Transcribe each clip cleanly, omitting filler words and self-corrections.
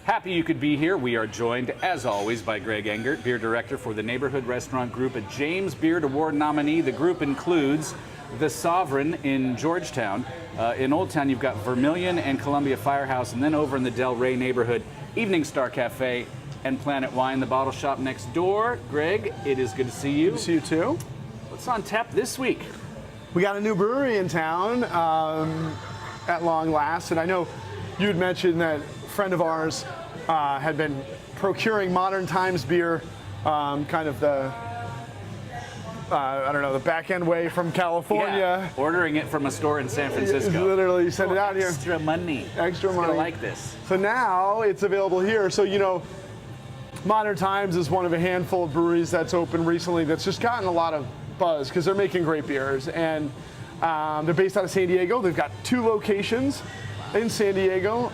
Happy you could be here. We are joined, as always, by Greg Engert, beer director for the Neighborhood Restaurant Group, a James Beard Award nominee. The group includes the Sovereign in Georgetown. In Old Town, you've got Vermilion and Columbia Firehouse, and then over in the Del Rey neighborhood, Evening Star Cafe and Planet Wine, the bottle shop next door. Greg, it is good to see you. Good to see you too. What's on tap this week? We got a new brewery in town at long last, and I know you had mentioned that a friend of ours had been procuring Modern Times beer, kind of the I don't know, the back end way from California. Yeah, ordering it from a store in San Francisco. Literally send it out here. Extra money. Extra money. I like this. So now it's available here. So, you know, Modern Times is one of a handful of breweries that's opened recently that's just gotten a lot of buzz because they're making great beers. And they're based out of San Diego. They've got 2 locations in San Diego,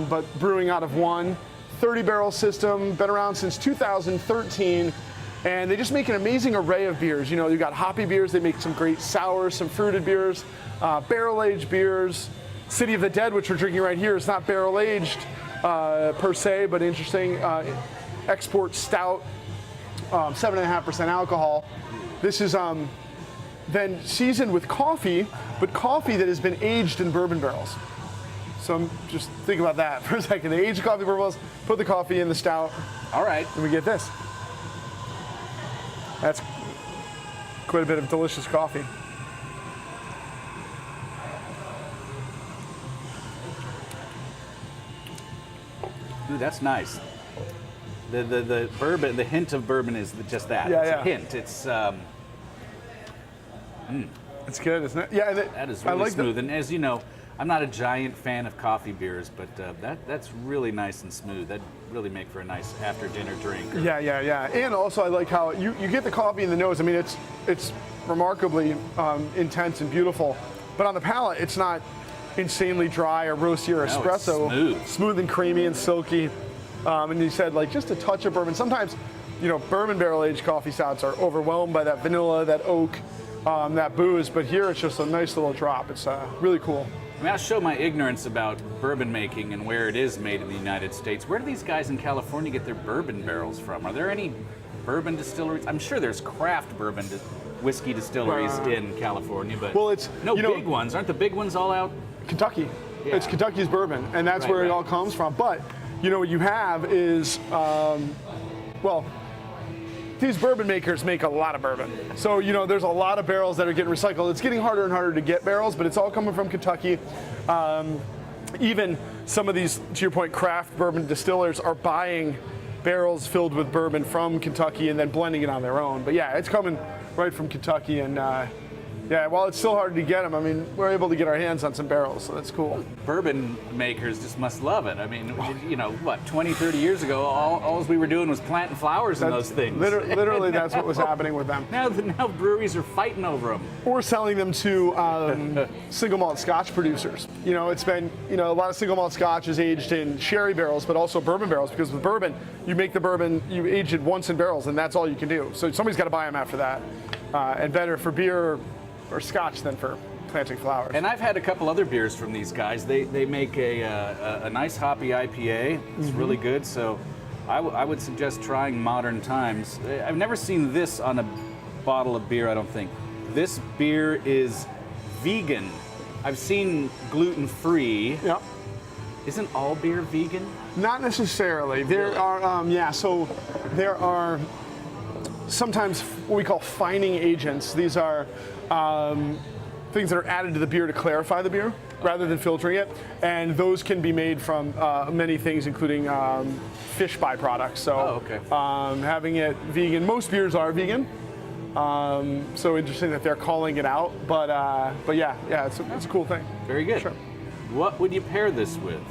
but brewing out of one. 30-barrel system, been around since 2013. And they just make an amazing array of beers. You know, you've got hoppy beers. They make some great sours, some fruited beers, barrel-aged beers. City of the Dead, which we're drinking right here, is not barrel-aged per se, but interesting. Export stout, 7.5% alcohol. This is then seasoned with coffee, but coffee that has been aged in bourbon barrels. So just think about that for a second. They age the coffee barrels, put the coffee in the stout. All right. And we get this. That's quite a bit of delicious coffee. Ooh, that's nice. The bourbon, the hint of bourbon is just that. Yeah, it's yeah. a hint. It's It's good, isn't it? Yeah, that is really I like smooth. And as you know, I'm not a giant fan of coffee beers, but that's really nice and smooth. That really make for a nice after dinner drink. Yeah. And also I like how you get the coffee in the nose. I mean, it's remarkably intense and beautiful, but on the palate, it's not insanely dry or roasty or espresso. It's smooth and creamy and silky. And you said like just a touch of bourbon. Sometimes, you know, bourbon barrel-aged coffee stouts are overwhelmed by that vanilla, that oak, that booze, but here it's just a nice little drop. It's really cool. I mean, I'll show my ignorance about bourbon making and where it is made in the United States. Where do these guys in California get their bourbon barrels from? Are there any bourbon distilleries? I'm sure there's craft bourbon whiskey distilleries in California, but it's no big ones. Aren't the big ones all out? Kentucky. Yeah. It's Kentucky's bourbon, and that's where it all comes from. But you know what you have is, well, these bourbon makers make a lot of bourbon. So, you know, there's a lot of barrels that are getting recycled. It's getting harder and harder to get barrels, but it's all coming from Kentucky. Even some of these, to your point, craft bourbon distillers are buying barrels filled with bourbon from Kentucky and then blending it on their own. But yeah, it's coming right from Kentucky. And yeah, while it's still hard to get them, I mean, we're able to get our hands on some barrels, so that's cool. Bourbon makers just must love it. I mean, you know, what, 20, 30 years ago, all we were doing was planting flowers in those things. Literally, that's what was happening with them. Now breweries are fighting over them. Or selling them to single malt Scotch producers. You know, it's been, you know, a lot of single malt Scotch is aged in sherry barrels, but also bourbon barrels, because with bourbon, you make the bourbon, you age it once in barrels, and that's all you can do. So somebody's got to buy them after that. And better for beer or Scotch than for planting flowers. And I've had a couple other beers from these guys. They make a nice hoppy IPA. It's really good. So I would suggest trying Modern Times. I've never seen this on a bottle of beer, I don't think. This beer is vegan. I've seen gluten-free. Yeah. Isn't all beer vegan? Not necessarily. There are, so there are sometimes what we call fining agents. These are things that are added to the beer to clarify the beer rather than filtering it. And those can be made from many things, including fish byproducts. So having it vegan, most beers are vegan. So interesting that they're calling it out. But yeah, it's a cool thing. Very good. Sure. What would you pair this with?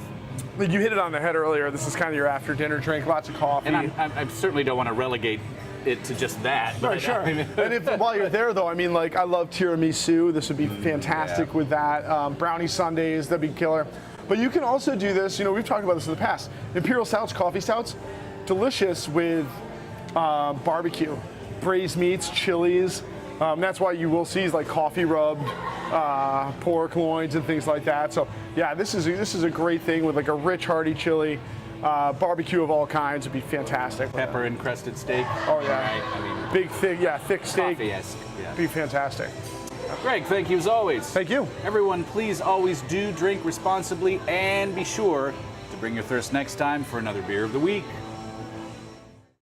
You hit it on the head earlier. This is kind of your after dinner drink, lots of coffee. And I certainly don't want to relegate it to just that. But right, sure. And while you're there, though, I mean, like, I love tiramisu. This would be fantastic with that. Brownie sundaes, that'd be killer. But you can also do this, you know, we've talked about this in the past. Imperial stouts, coffee stouts, delicious with barbecue, braised meats, chilies. That's why you will see like coffee rubbed pork loins and things like that. So yeah, this is a great thing with like a rich hearty chili. barbecue of all kinds would be fantastic. Pepper encrusted steak. Oh yeah, Right? I mean, big, thick steak. coffee-esque. Yeah. Be fantastic. Greg, thank you as always. Thank you. Everyone, please always do drink responsibly and be sure to bring your thirst next time for another beer of the week.